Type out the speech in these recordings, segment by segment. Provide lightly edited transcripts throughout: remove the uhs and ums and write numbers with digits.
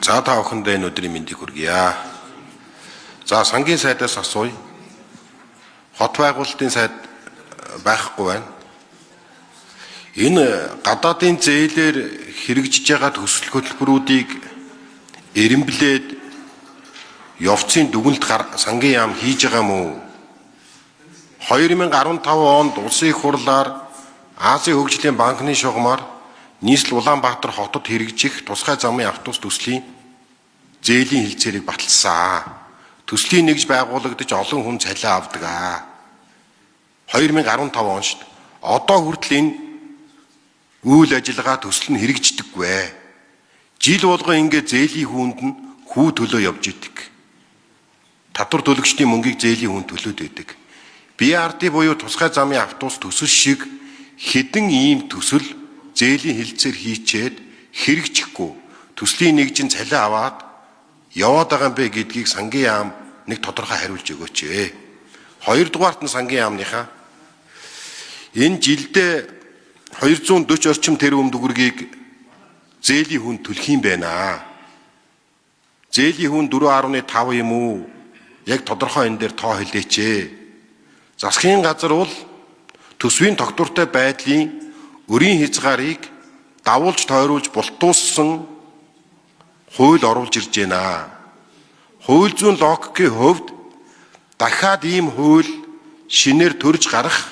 За та бүхэндээ энэ өдрийн мэндийг хүргье. За сангийн сайдаас асууя. Хот байгуулалтын сайд байхгүй байна. Энэ гадаадын зээлээр хэрэгжиж байгаа төсөл хөтөлбөрүүдийг эренблээд явцын дүгнэлт сангийн яам хийж байгаа мүү? 2015 онд улсын их хурлаар Азийн хөгжлийн банкны шугамар нийслэл Улаанбаатар хотод хэрэгжих тусгай замын автобус төслийн зээлийн хилцээрийг баталсан. Төслийн нэгж байгуулагдаж олон хүн цалин авдаг. 2015 он шүү дээ. Одоо хүртэл энэ үйл ажиллагаа төсөл нь хэрэгждэггүй. Жил болгон ингээд зээлийн хүнд нь хүү төлөө явж идэг. Татвар төлөгчдийн мөнгийг зээлийн хүнд төлөөд байдаг. BRT буюу тусгай замын автобус төсөл шиг хэдэн ийм төсөл зээлийн хилцээр хийчээд хэрэгжихгүй төслийн нэгжин цалин аваад яваад байгаа юм бэ гэдгийг сангийн яам нэг тодорхой хариулж өгөөч. Хоёрдугаарт нь сангийн яамныхаа энэ жилдээ 240 орчим тэрбум төгрөгийг зээлийн хүн төлөх юм байна. Зээлийн хүн 4.5 юм уу? Яг тодорхой энэ дээр тоо хэлээч. Засгийн газар бол төсвийн тогтвортой байдлын өрийн хязгаарыг давуулж тойруулж бултуулсан хууль оруулж ирж байна. Хууль зүйн логикийн хувьд дахиад ийм хууль шинээр төрж гарах,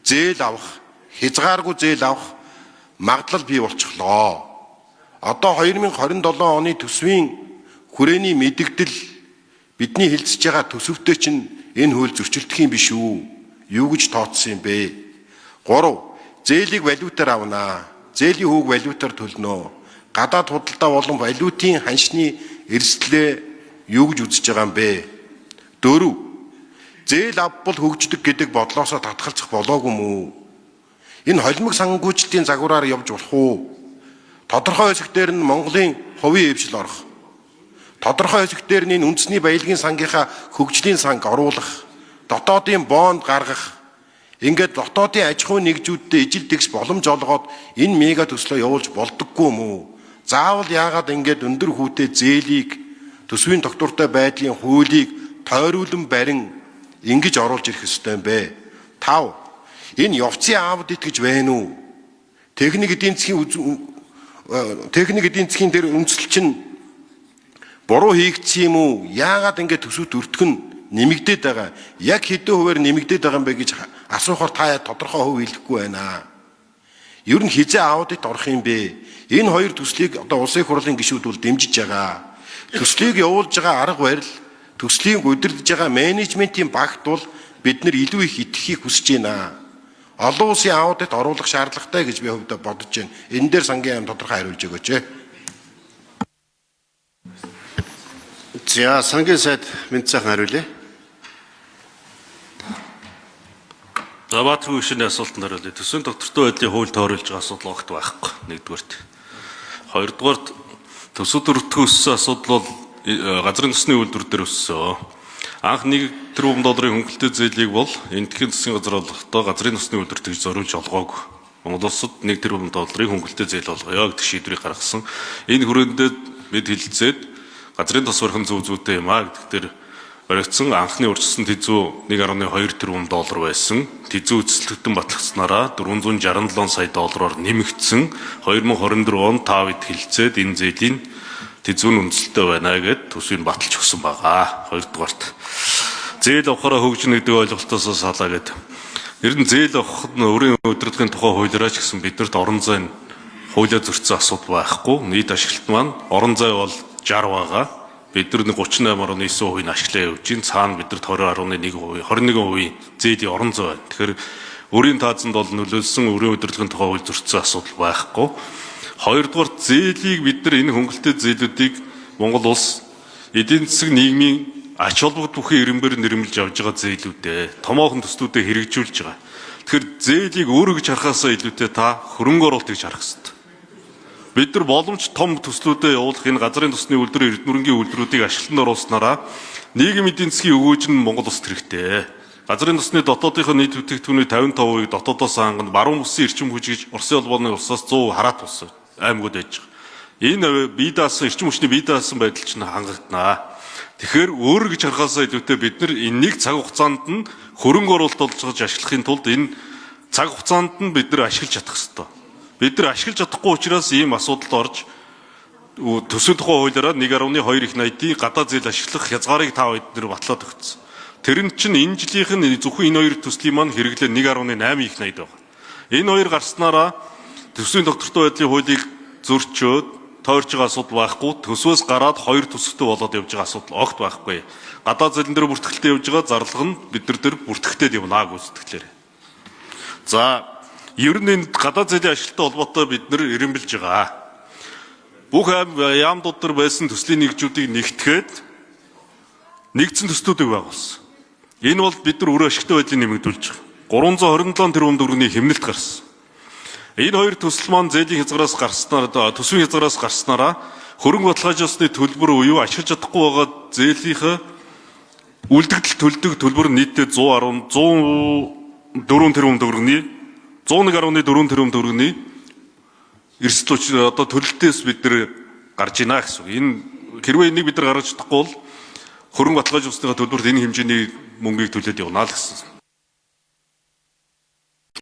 зээл авах, хязгааргүй зээл авах магадлал бий болчихлоо. Одоо 2027 оны төсвийн хүрээний мэдэгдэл бидний хэлцэж байгаа төсөвтэй чинь энэ хууль зөрчилдөх юм биш үү? Юу гэж тооцсон юм бэ? 3. Зээлийг валютаар авнаа. Зээлийн хүүг валютаар төлнө. Гадаад худалдаа болон валютын ханшны эрсдлээ юу гэж үзэж байгаа юм бэ? 4. Зээл авбал хөгждөг гэдэг бодлоосоо татгалзах болоогүй мүү? Энэ холимог сангуучлалын загвараар явж болох уу? Тодорхой хэсгээр нь Монголын хувийн эвшил орох. Тодорхой хэсгээр нь үндэсний баялагын сангийнхаа хөгжлийн санг оруулах, дотоодын бонд гаргах, ингээд дотоодын аж ахуйн нэгжүүдтэй ижил тэгш боломж олгоод энэ мега төслөө явуулж болдоггүй мүү? Заавал яагаад ингээд өндөр хүүтэй зээлийг төсвийн тогтвортой байдлын хуулийг тойруулан барин ингэж оруулж ирэх ёстой юм бэ? 5. Энэ явцын аудит гэж байна уу? Техник эдийн засгийн дээр үндэслэл чинь буруу хийгдсэн юм уу? Яагаад ингээд төсөвт өртөх нь нэмэгдээд байгаа? Яг хэдэн хувиар нэмэгдээд байгаа юм бэ гэж асуухаар та тодорхой хувь хэлэхгүй байна. Ер нь хизээ аудит орох юм бэ? Энэ хоёр төслийг одоо улсын их хурлын гишүүд бол дэмжиж байгаа. Төслийг явуулж байгаа арга барил, төслийг удирдах байгаа менежментийн багт бол бид нар илүү их итгэхийг хүсэж байна. Олон улсын аудит оруулах шаардлагатай гэж би хувьдаа бодож байна. Энэ дээр сангийн яам тодорхой хариулж өгөөч. За сангийн сайд Мэдцайхан хариулъя. За Баатар гүшиний асуултанд хариулъя. Төсвийн тогтвортой байдлын хууль тойруулж байгаа асуудал огт байхгүй. Нэгдүгээрт. Хоёрдугаарт төсөв төрөлтөх өссөн асуудал бол газрын төсний үйлдвэр дээр өссөн. Анх $1 тэрбум хөнгөлөлтөө зээлийг бол энэтхийн засгийн газар олгохдоо газрын төсний үйлдвэр тэгж зориулж олгоогүй. Монгол улсад $1 тэрбум хөнгөлөлтөө зээл олгоё гэдэг шийдвэрийг гаргасан. Энэ хүрээндээ бид хэлэлцээд газрын тус барихын зөв зүйтэй юм а гэдэг дээр баригдсан анхны урьдчилсан тизүү $1.2 тэрбум байсан. Тизүү эцэслэгдэн батлагдсанараа $467 сая нэмэгдсэн. 2024 онд тав ид хэлэлцээд энэ зээлийн тизүүн үндэслэлтэй байна гэд төсвийг баталж өгсөн байгаа. Хоёрдугаарт зээл авахаараа хөгжинэ гэдэг ойлголтоос салаа гэд. Ер нь зээл авах нь өөрийн удирдлагын тухай хуулиараа ч гэсэн биднэрт орон зай нь хуулиа зөрчсөн асуудал байхгүй. Нийт ашиглалт маань орон зай бол 60 байгаа. Бид нар 38.9% ашиглаа явж чинь цаана бидэрт 21% зээлийн орон зай байна. Тэгэхээр өрийн таазанд бол нөлөөлсөн өрийн удирдлагын тухай хууль зөрчсөн асуудал байхгүй. Хоёрдугаар зээлийг бид нар энэ хөнгөлөлтөө зээлүүдийг Монгол улс эдийн засаг нийгмийн ач холбогдол бүхий эренбээр нэрмэлж авж байгаа зээлүүдээ томоохон төслүүдэд хэрэгжүүлж байгаа. Тэгэхээр зээлийг өөрөө гэж харахаасаа илүүтэй та хөрөнгө оруулалт гэж харах хэрэгтэй. Бид нар боломж том төслүүдэд явуулах энэ газрын төсний үйлдвэр эрдэнэрийн үйлдвэрүүдийг ашиглалтанд оруулснараа нийгэм эдийн засгийн өгөөж нь Монгол улсад хэрэгтэй. Газрын төсний дотоодынхоо нийт бүтээгдэхүүний 55%-ийг дотоодоос хангана баруун бүсийн эрчим хүч гэж Оросын улбооны улсаас 100 хараат болсон аймагуд байж байгаа. Энэ бие даасан эрчим хүчний бие даасан байдал чинь хангагдана. Тэгэхээр өөр гэж харахаасаа илүүтэй бид нар энэнийг цаг хугацаанд нь хөрөнгө оруулалт олж ашиглахын тулд энэ цаг хугацаанд нь бид нар ашиглаж чадах хэрэгтэй. Бид нар ашиглаж чадахгүй учраас ийм асуудалд орж төсвийн тухай хуулиараа 1.2 их найдын гадаад зээл ашиглах хязгаарыг та бид нар батлаад өгсөн. Тэр нь чинь энэ жилийнх нь зөвхөн энэ хоёр төслийн маань хэрэглээ 1.8 их найд байна. Энэ хоёр гарснараа төсвийн доктортой байдлын хуулийг зөрчөөд тойрч байгаа асуудал байхгүй. Төсвөөс гараад хоёр төсөвтэй болоод явж байгаа асуудал огт байхгүй. Гадаад зээлэн дээр бүртгэлтэй явж байгаа зарлага нь бид нар дээр бүртгэгдээд явна гүйцэтгэлээр. За, ер нь энэ гадаад зээлийн ажилттай холбоотой бид нар эренбилж байгаа. Бүх яамдууд нар байсан төслийн нэгжүүдийг нэгтгэхэд нэгдсэн төслүүдийг байгуулсан. Энэ бол бид нар өөрөө ашигтай байдлыг нэмэгдүүлж байгаа. 327 тэрбум төгрөгийн хэмнэлт гарсан. Энэ хоёр төсөл маань зээлийн хязгаараас гарснаар төсвийн хязгаараас гарснараа хөрөнгө баталгаажуулсны төлбөр буюу ашиглаж чадахгүй байгаа зээлийнхээ үлдэгдэл төлдөг төлбөр нь нийтдээ 104 тэрбум төгрөгийн 101.4 тэрбум төгрөгийн эрсдэл учир одоо төлөлтөөс бид нар гарч ийна гэсэн үг. Энэ хэрвээ энийг бид нар гаргаж чадахгүй бол хөрөнгө баталгаажуулсны төлбөрт энэ хэмжээний мөнгийг төлөөд явна л гэсэн.